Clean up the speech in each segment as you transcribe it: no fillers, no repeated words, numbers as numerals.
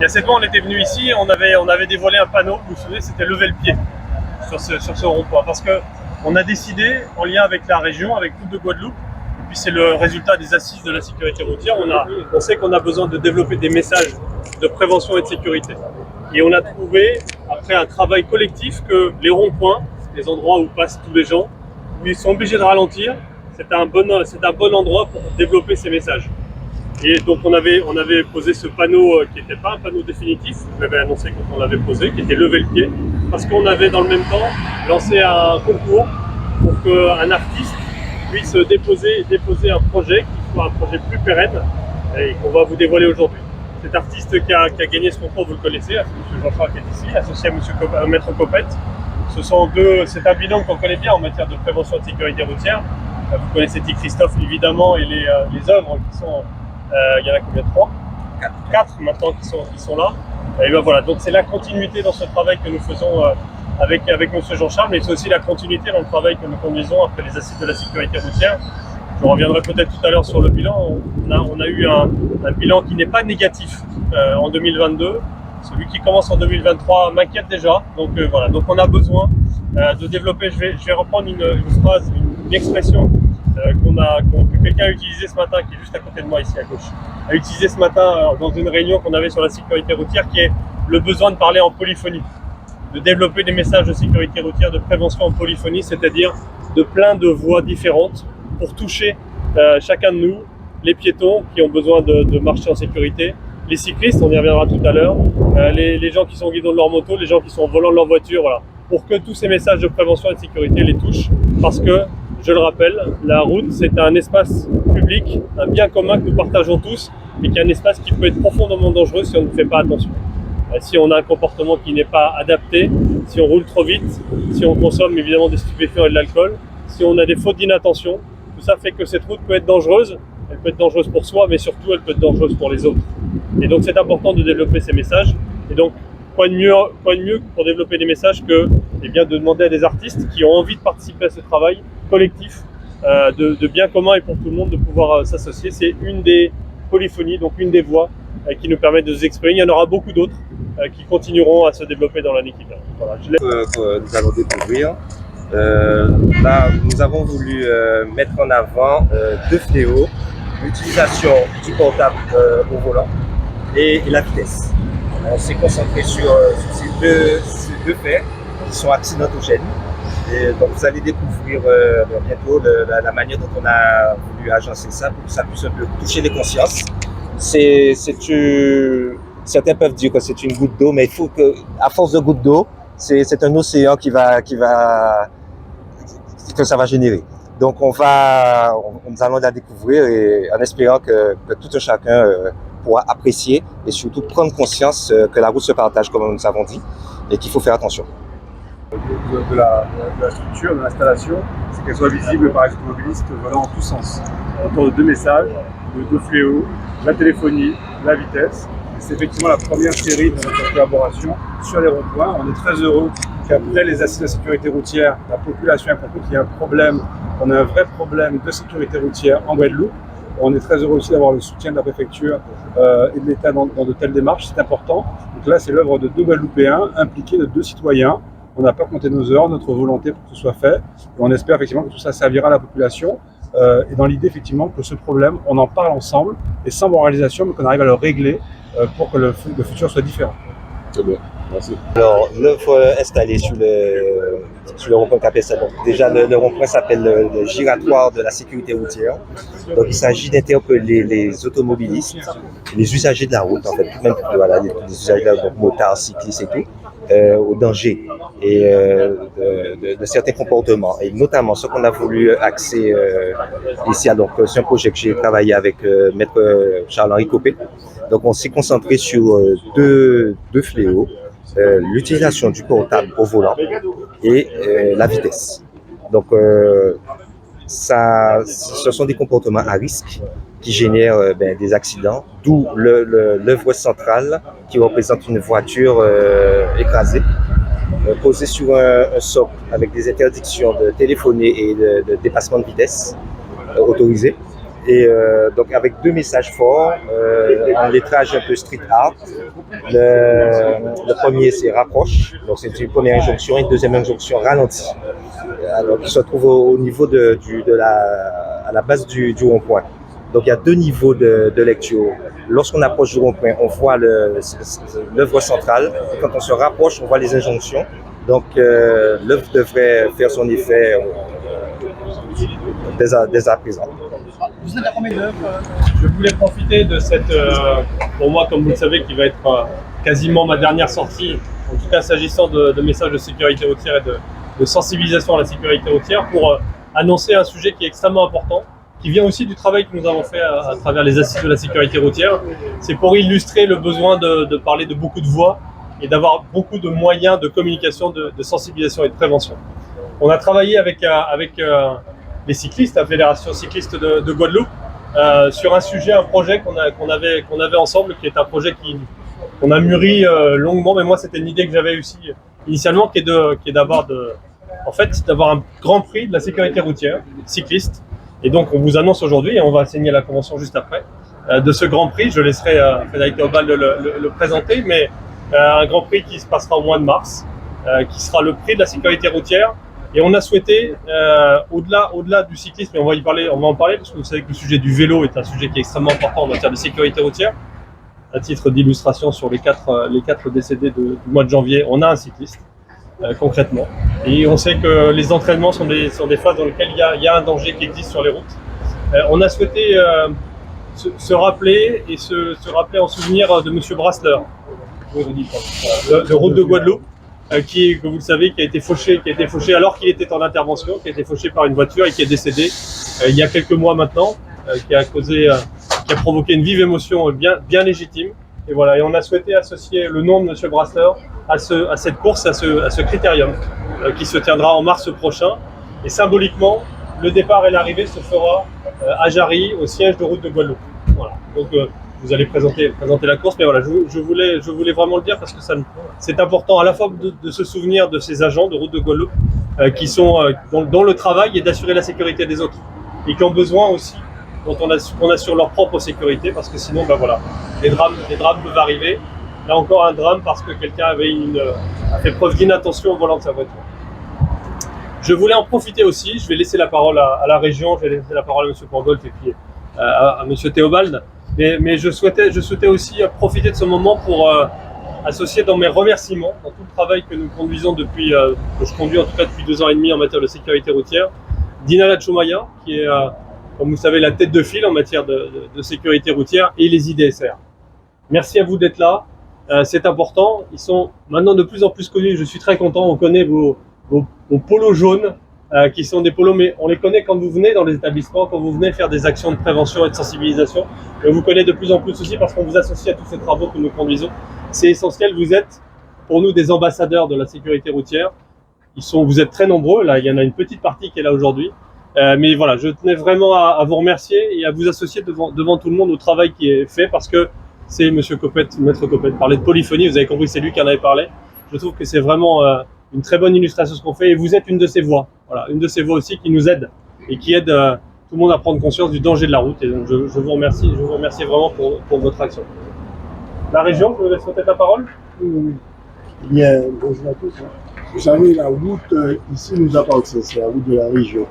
Il y a 7 mois, on était venu ici, on avait dévoilé un panneau, vous vous souvenez, c'était lever le pied sur ce rond-point. Parce qu'on a décidé, en lien avec la région, avec Routes de Guadeloupe, et puis c'est le résultat des assises de la sécurité routière, on sait qu'on a besoin de développer des messages de prévention et de sécurité. Et on a trouvé, après un travail collectif, que les ronds-points, les endroits où passent tous les gens, où ils sont obligés de ralentir, c'est un bon endroit pour développer ces messages. Et donc on avait posé ce panneau qui n'était pas un panneau définitif, je l'avais annoncé quand on l'avait posé, qui était lever le pied, parce qu'on avait dans le même temps lancé un concours pour qu'un artiste puisse déposer un projet qui soit un projet plus pérenne et qu'on va vous dévoiler aujourd'hui. Cet artiste qui a gagné ce concours, vous le connaissez, M. Jean-Charles qui est ici, associé à Maître Copette. C'est un binôme qu'on connaît bien en matière de prévention et de sécurité routière. Vous connaissez Christophe évidemment et les œuvres qui sont... il y en a combien? 3? 4 maintenant qui sont là. Et ben voilà, donc c'est la continuité dans ce travail que nous faisons avec M. Jean-Charles, mais c'est aussi la continuité dans le travail que nous conduisons après les assises de la sécurité routière. Je reviendrai peut-être tout à l'heure sur le bilan. On a eu un bilan qui n'est pas négatif en 2022. Celui qui commence en 2023 m'inquiète déjà. Donc voilà, donc on a besoin de développer. Je vais reprendre une phrase, une expression que quelqu'un a utilisé ce matin, qui est juste à côté de moi ici à gauche, a utilisé ce matin dans une réunion qu'on avait sur la sécurité routière, qui est le besoin de parler en polyphonie, de développer des messages de sécurité routière, de prévention en polyphonie, c'est-à-dire de plein de voies différentes pour toucher chacun de nous, les piétons qui ont besoin de marcher en sécurité, les cyclistes, on y reviendra tout à l'heure, les gens qui sont au guidon de leur moto, les gens qui sont au volant de leur voiture, voilà, pour que tous ces messages de prévention et de sécurité les touchent, parce que je le rappelle, la route, c'est un espace public, un bien commun que nous partageons tous, et qui est un espace qui peut être profondément dangereux si on ne fait pas attention. Si on a un comportement qui n'est pas adapté, si on roule trop vite, si on consomme évidemment des stupéfiants et de l'alcool, si on a des fautes d'inattention, tout ça fait que cette route peut être dangereuse. Elle peut être dangereuse pour soi, mais surtout elle peut être dangereuse pour les autres. Et donc c'est important de développer ces messages. Et donc quoi de mieux pour développer des messages que de demander à des artistes qui ont envie de participer à ce travail collectif de bien commun et pour tout le monde de pouvoir s'associer. C'est une des polyphonies, donc une des voies qui nous permettent de nous exprimer. Il y en aura beaucoup d'autres qui continueront à se développer dans l'année qui vient. Voilà, nous allons découvrir. Là, nous avons voulu mettre en avant 2 fléaux, l'utilisation du portable au volant et la vitesse. On s'est concentré sur ces deux faits qui sont accidentogènes. Et donc vous allez découvrir bientôt la manière dont on a voulu agencer ça pour que ça puisse un peu toucher les consciences. Certains peuvent dire que c'est une goutte d'eau, mais il faut que, à force de gouttes d'eau, c'est un océan que ça va générer. Donc nous allons la découvrir et en espérant que tout un chacun pourra apprécier et surtout prendre conscience que la route se partage, comme nous avons dit, et qu'il faut faire attention. De la structure, de l'installation, c'est qu'elle soit visible par les automobilistes volant en tous sens. Autour de 2 messages, de 2 fléaux, la téléphonie, la vitesse. C'est effectivement la première série de notre collaboration sur les ronds-points. On est très heureux qu'après les assises de la sécurité routière, la population a compris qu'il y a un problème, on a un vrai problème de sécurité routière en Guadeloupe. On est très heureux aussi d'avoir le soutien de la préfecture et de l'État dans de telles démarches, c'est important. Donc là, c'est l'œuvre de 2 Guadeloupéens impliqués, de 2 citoyens. On n'a pas compté nos heures, notre volonté pour que ce soit fait. Et on espère effectivement que tout ça servira à la population. Et dans l'idée effectivement que ce problème, on en parle ensemble et sans moralisation, mais qu'on arrive à le régler pour que le futur soit différent. Très bien, merci. Alors, l'œuvre installée sur le rond-point Capessa. Donc, déjà, le rond-point s'appelle le giratoire de la sécurité routière. Donc, il s'agit d'interpeller les automobilistes, les usagers de la route, en fait, même voilà, les usagers de la route, donc motards, cyclistes et tout, au danger et de certains comportements. Et notamment, ce qu'on a voulu axer ici, donc c'est un projet que j'ai travaillé avec Maître Charles-Henri Copé. Donc, on s'est concentré sur 2 fléaux, l'utilisation du portable au volant et la vitesse. Donc, ce sont des comportements à risque qui génèrent des accidents, d'où l'œuvre centrale qui représente une voiture écrasée, posée sur un socle avec des interdictions de téléphoner et de dépassement de vitesse autorisé. Et donc avec deux messages forts, un lettrage un peu street art. Le premier c'est rapproche, donc c'est une première injonction, et une deuxième injonction ralentit. Alors qui se trouve au niveau à la base du rond-point. Donc il y a deux niveaux de lecture. Lorsqu'on approche du rond-point, on voit l'œuvre centrale. Et quand on se rapproche, on voit les injonctions. Donc l'œuvre devrait faire son effet dès à présent. Vous êtes à combien d'œuvres? Je voulais profiter de cette, pour moi, comme vous le savez, qui va être quasiment ma dernière sortie, en tout cas s'agissant de messages de sécurité routière et de sensibilisation à la sécurité routière, pour annoncer un sujet qui est extrêmement important, qui vient aussi du travail que nous avons fait à travers les assises de la sécurité routière. C'est pour illustrer le besoin de parler de beaucoup de voix et d'avoir beaucoup de moyens de communication, de sensibilisation et de prévention. On a travaillé avec les cyclistes, la Fédération cycliste de Guadeloupe, sur un sujet, un projet qu'on avait ensemble, qui est un projet qu'on a mûri longuement, mais moi c'était une idée que j'avais aussi initialement, qui est d'avoir un grand prix de la sécurité routière cycliste. Et donc on vous annonce aujourd'hui, et on va signer la convention juste après, de ce grand prix. Je laisserai Frédéric Théobald le présenter, mais un grand prix qui se passera au mois de mars, qui sera le prix de la sécurité routière. Et on a souhaité, au-delà du cyclisme, et on va en parler, parce que vous savez que le sujet du vélo est un sujet qui est extrêmement important en matière de sécurité routière. À titre d'illustration, sur les quatre décédés du mois de janvier, on a un cycliste, concrètement. Et on sait que les entraînements sont des phases dans lesquelles il y a un danger qui existe sur les routes. On a souhaité se rappeler en souvenir de M. Brassleur, de Route de Guadeloupe, que vous le savez, qui a été fauché alors qu'il était en intervention, qui a été fauché par une voiture et qui est décédé il y a quelques mois maintenant, qui a provoqué une vive émotion bien légitime. Et voilà, et on a souhaité associer le nom de M. Brassleur à cette course, à ce critérium, qui se tiendra en mars prochain. Et symboliquement, le départ et l'arrivée se fera à Jarry, au siège de Route de Guadeloupe. Voilà. Donc vous allez présenter la course, mais voilà, je voulais vraiment le dire parce que c'est important à la fois de se souvenir de ces agents de Route de Guadeloupe dont le travail est d'assurer la sécurité des autres et qui ont besoin aussi qu'on assure leur propre sécurité, parce que sinon, les drames peuvent arriver. Là encore, un drame parce que quelqu'un a fait preuve d'inattention au volant de sa voiture. Je voulais en profiter aussi, je vais laisser la parole à la région, je vais laisser la parole à M. Pangolf et puis à M. Théobald, mais je souhaitais aussi profiter de ce moment pour associer dans mes remerciements, dans tout le travail que nous conduisons que je conduis en tout cas depuis 2 ans et demi en matière de sécurité routière, Dina Choumaya, qui est, comme vous savez, la tête de file en matière de sécurité routière, et les IDSR. Merci à vous d'être là, c'est important, ils sont maintenant de plus en plus connus, je suis très content, on connaît vos polos jaunes, qui sont des polos, mais on les connaît quand vous venez dans les établissements, quand vous venez faire des actions de prévention et de sensibilisation. Et on vous connaît de plus en plus aussi parce qu'on vous associe à tous ces travaux que nous conduisons. C'est essentiel, vous êtes pour nous des ambassadeurs de la sécurité routière. Vous êtes très nombreux, là il y en a une petite partie qui est là aujourd'hui. Mais voilà, je tenais vraiment à vous remercier et à vous associer devant tout le monde au travail qui est fait, parce que c'est Maître Copette parlait de polyphonie, vous avez compris, c'est lui qui en avait parlé. Je trouve que c'est vraiment une très bonne illustration de ce qu'on fait, et vous êtes une de ces voix. Voilà, une de ces voix aussi qui nous aide et qui aide tout le monde à prendre conscience du danger de la route. Et donc je vous remercie vraiment pour votre action. La région, vous laisse peut-être la parole. Bien, bonjour à tous. Vous savez, la route ici nous appartient, c'est la route de la région.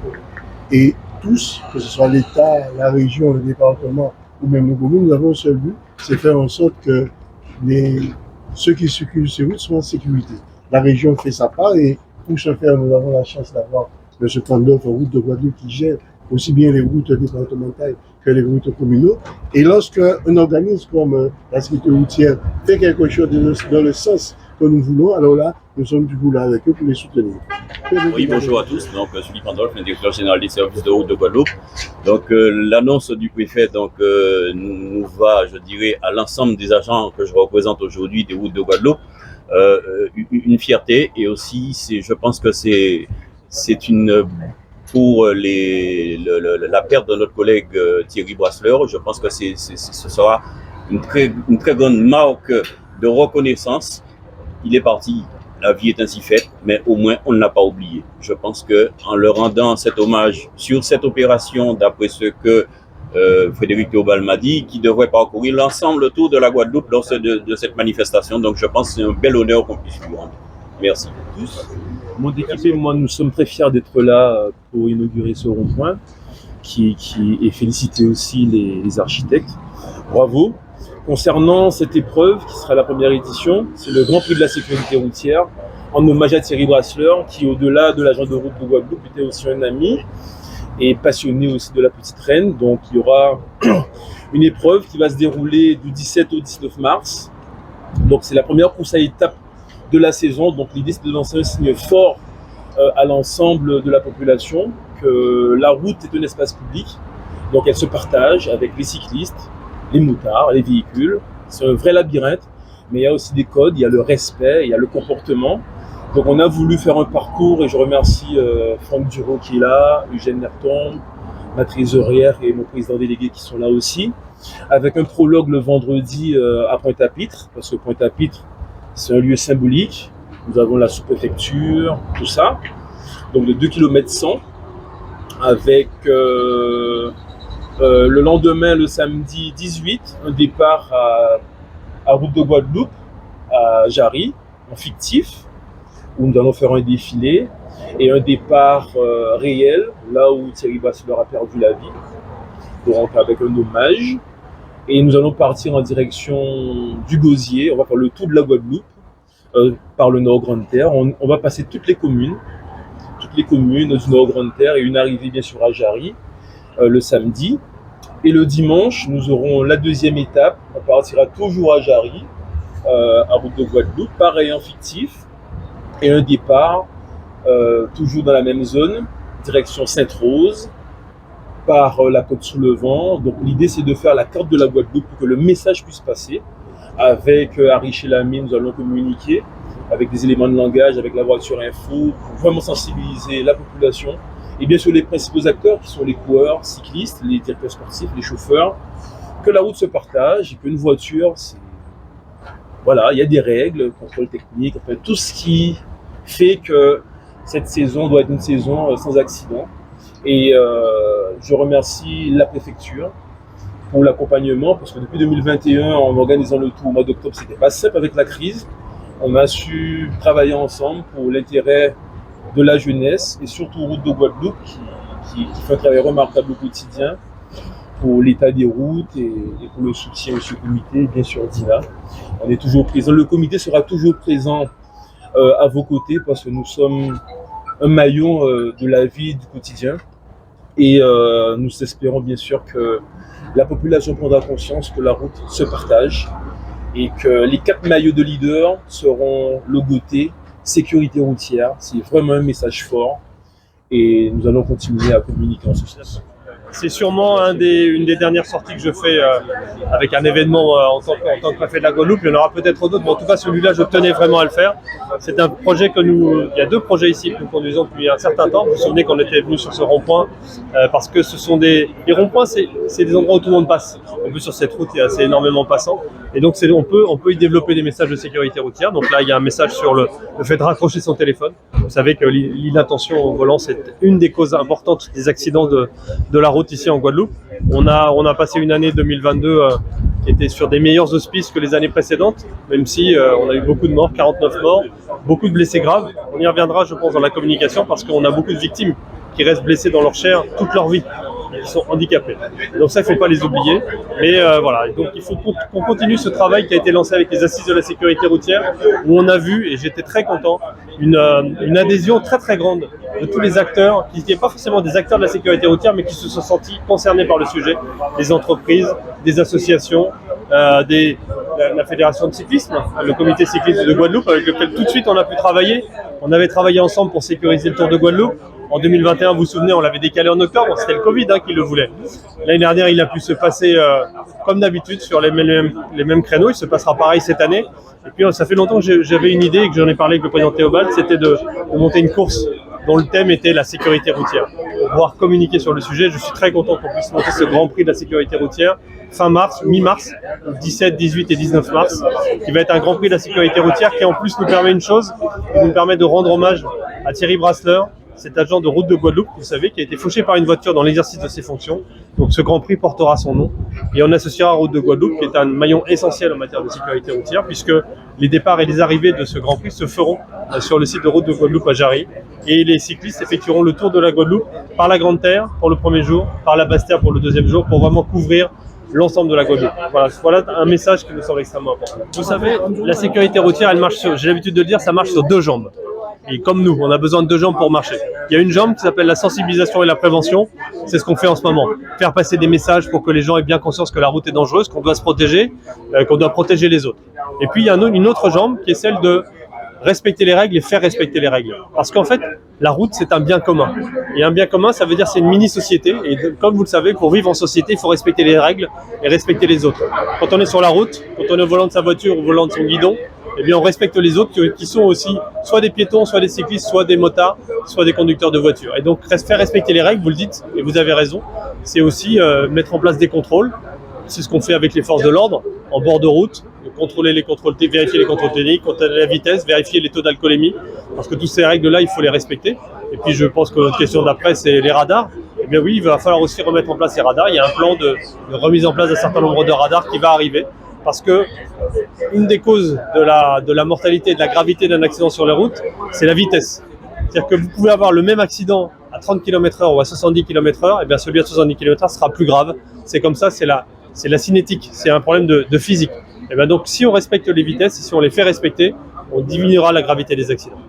Et tous, que ce soit l'État, la région, le département ou même le gouvernement, nous avons un seul but, c'est faire en sorte que ceux qui circulent sur ces routes soient en sécurité. La région fait sa part, et pour ce faire, nous avons la chance d'avoir M. Pandolf, Route de Guadeloupe, qui gère aussi bien les routes départementales que les routes communaux. Et lorsqu'un organisme comme la sécurité routière fait quelque chose dans le sens que nous voulons, alors là, nous sommes du coup là avec eux pour les soutenir. Oui, bonjour à tous. Donc, je suis Pandolf, le directeur général des services de route de Guadeloupe. Donc, l'annonce du préfet nous va, je dirais, à l'ensemble des agents que je représente aujourd'hui des routes de Guadeloupe, une fierté, et aussi, je pense que c'est pour la perte de notre collègue Thierry Brassleur, je pense que ce sera une très grande marque de reconnaissance. Il est parti, la vie est ainsi faite, mais au moins on ne l'a pas oublié. Je pense que en leur rendant cet hommage sur cette opération, d'après ce que Frédéric Théobald m'a dit, qui devrait parcourir l'ensemble autour de la Guadeloupe lors de cette manifestation. Donc je pense que c'est un bel honneur qu'on puisse lui rendre. Merci. Mon équipe et moi, nous sommes très fiers d'être là pour inaugurer ce rond-point et féliciter aussi les architectes. Bravo. Concernant cette épreuve, qui sera la première édition, c'est le Grand Prix de la sécurité routière, en hommage à Thierry Brassler, qui au-delà de l'agent de route de Guadeloupe était aussi un ami et passionné aussi de la petite reine. Donc il y aura une épreuve qui va se dérouler du 17 au 19 mars. Donc c'est la première course à étapes de la saison. Donc l'idée c'est de lancer un signe fort à l'ensemble de la population que la route est un espace public. Donc elle se partage avec les cyclistes, les motards, les véhicules. C'est un vrai labyrinthe, mais il y a aussi des codes, il y a le respect, il y a le comportement. Donc on a voulu faire un parcours et je remercie Franck Duro qui est là, Eugène Nerton, ma trésorière et mon président délégué qui sont là aussi, avec un prologue le vendredi à Pointe-à-Pitre, parce que Pointe-à-Pitre c'est un lieu symbolique. Nous avons la sous-préfecture, tout ça. Donc de 2 km 100, avec le lendemain, le samedi 18, un départ à Route de Guadeloupe, à Jarry, en fictif, où nous allons faire un défilé, et un départ réel, là où Thierry Brassler a perdu la vie, donc avec un hommage. Et nous allons partir en direction du Gosier, on va faire le tour de la Guadeloupe, par le Nord Grande Terre. On va passer toutes les communes du Nord Grande Terre et une arrivée bien sûr à Jarry le samedi. Et le dimanche, nous aurons la deuxième étape. On partira toujours à Jarry, à Route de Guadeloupe, pareil en fictif. Et un départ, toujours dans la même zone, direction Sainte-Rose, par la côte sous le vent. Donc l'idée c'est de faire la carte de la Guadeloupe pour que le message puisse passer. Avec Harry Chélamé, nous allons communiquer avec des éléments de langage, avec la voiture info, pour vraiment sensibiliser la population. Et bien sûr les principaux acteurs qui sont les coureurs, cyclistes, les directeurs sportifs, les chauffeurs, que la route se partage et qu'une voiture, voilà, il y a des règles, contrôle technique, enfin, tout ce qui fait que cette saison doit être une saison sans accident. Et je remercie la préfecture pour l'accompagnement, parce que depuis 2021, en organisant le tour au mois d'octobre, c'était pas simple avec la crise. On a su travailler ensemble pour l'intérêt de la jeunesse et surtout Route de Guadeloupe qui fait un travail remarquable au quotidien pour l'état des routes et pour le soutien aussi au comité, bien sûr Dina. On est toujours présent, le comité sera toujours présent à vos côtés parce que nous sommes un maillon de la vie du quotidien et nous espérons bien sûr que la population prendra conscience que la route se partage et que les 4 maillots de leader seront logotés sécurité routière. C'est vraiment un message fort et nous allons continuer à communiquer en ce sens. C'est sûrement une des dernières sorties que je fais avec un événement en tant que préfet de la Guadeloupe. Il y en aura peut-être d'autres, mais en tout cas celui-là, je tenais vraiment à le faire. C'est un projet il y a 2 projets ici que nous conduisons depuis un certain temps. Vous vous souvenez qu'on était venu sur ce rond-point parce que les ronds-points, c'est des endroits où tout le monde passe. En plus sur cette route, il y a assez énormément de passants. Et donc on peut y développer des messages de sécurité routière. Donc là, il y a un message sur le fait de raccrocher son téléphone. Vous savez que l'inattention au volant, c'est une des causes importantes des accidents de la route ici en Guadeloupe. On a passé une année 2022 qui était sur des meilleurs auspices que les années précédentes, même si on a eu beaucoup de morts, 49 morts, beaucoup de blessés graves. On y reviendra, je pense, dans la communication parce qu'on a beaucoup de victimes qui restent blessées dans leur chair toute leur vie, qui sont handicapés. Donc ça, il ne faut pas les oublier. Mais voilà, et donc il faut qu'on continue ce travail qui a été lancé avec les assises de la sécurité routière, où on a vu, et j'étais très content, une adhésion très très grande de tous les acteurs, qui n'étaient pas forcément des acteurs de la sécurité routière, mais qui se sont sentis concernés par le sujet, des entreprises, des associations, la fédération de cyclisme, le comité cycliste de Guadeloupe, avec lequel tout de suite on a pu travailler. On avait travaillé ensemble pour sécuriser le Tour de Guadeloupe. En 2021, vous vous souvenez, on l'avait décalé en octobre, c'était le Covid qui le voulait. L'année dernière, il a pu se passer comme d'habitude sur les mêmes créneaux, il se passera pareil cette année. Et puis ça fait longtemps que j'avais une idée et que j'en ai parlé avec le président Théobald, c'était de monter une course dont le thème était la sécurité routière. Pour pouvoir communiquer sur le sujet, je suis très content qu'on puisse monter ce Grand Prix de la sécurité routière fin mars, mi-mars, 17, 18 et 19 mars, qui va être un Grand Prix de la sécurité routière qui en plus nous permet une chose, qui nous permet de rendre hommage à Thierry Brassler. cet agent de route de Guadeloupe, vous savez, qui a été fauché par une voiture dans l'exercice de ses fonctions. Donc ce Grand Prix portera son nom. Et on associera Route de Guadeloupe, qui est un maillon essentiel en matière de sécurité routière, puisque les départs et les arrivées de ce Grand Prix se feront sur le site de Route de Guadeloupe à Jarry. Et les cyclistes effectueront le tour de la Guadeloupe par la Grande Terre pour le premier jour, par la Basse Terre pour le deuxième jour, pour vraiment couvrir l'ensemble de la Guadeloupe. Voilà un message qui nous semble extrêmement important. Vous savez, la sécurité routière, elle marche j'ai l'habitude de le dire, ça marche sur 2 jambes. Et comme nous, on a besoin de 2 jambes pour marcher. Il y a une jambe qui s'appelle la sensibilisation et la prévention. C'est ce qu'on fait en ce moment. Faire passer des messages pour que les gens aient bien conscience que la route est dangereuse, qu'on doit se protéger, qu'on doit protéger les autres. Et puis il y a une autre jambe qui est celle de respecter les règles et faire respecter les règles. Parce qu'en fait, la route, c'est un bien commun. Et un bien commun, ça veut dire c'est une mini-société. Et comme vous le savez, pour vivre en société, il faut respecter les règles et respecter les autres. Quand on est sur la route, quand on est au volant de sa voiture ou au volant de son guidon, eh bien, on respecte les autres qui sont aussi soit des piétons, soit des cyclistes, soit des motards, soit des conducteurs de voitures. Et donc, faire respecter les règles, vous le dites, et vous avez raison, c'est aussi mettre en place des contrôles. C'est ce qu'on fait avec les forces de l'ordre, en bord de route, contrôler vérifier les contrôles techniques, contrôler la vitesse, vérifier les taux d'alcoolémie, parce que toutes ces règles-là, il faut les respecter. Et puis, je pense que notre question d'après, c'est les radars. Eh bien oui, il va falloir aussi remettre en place ces radars. Il y a un plan de remise en place d'un certain nombre de radars qui va arriver. Parce que une des causes de la mortalité et de la gravité d'un accident sur les routes, c'est la vitesse. C'est-à-dire que vous pouvez avoir le même accident à 30 km/h ou à 70 km/h, et bien celui à 70 km/h sera plus grave. C'est comme ça, c'est la cinétique, c'est un problème de physique. Et bien donc si on respecte les vitesses et si on les fait respecter, on diminuera la gravité des accidents.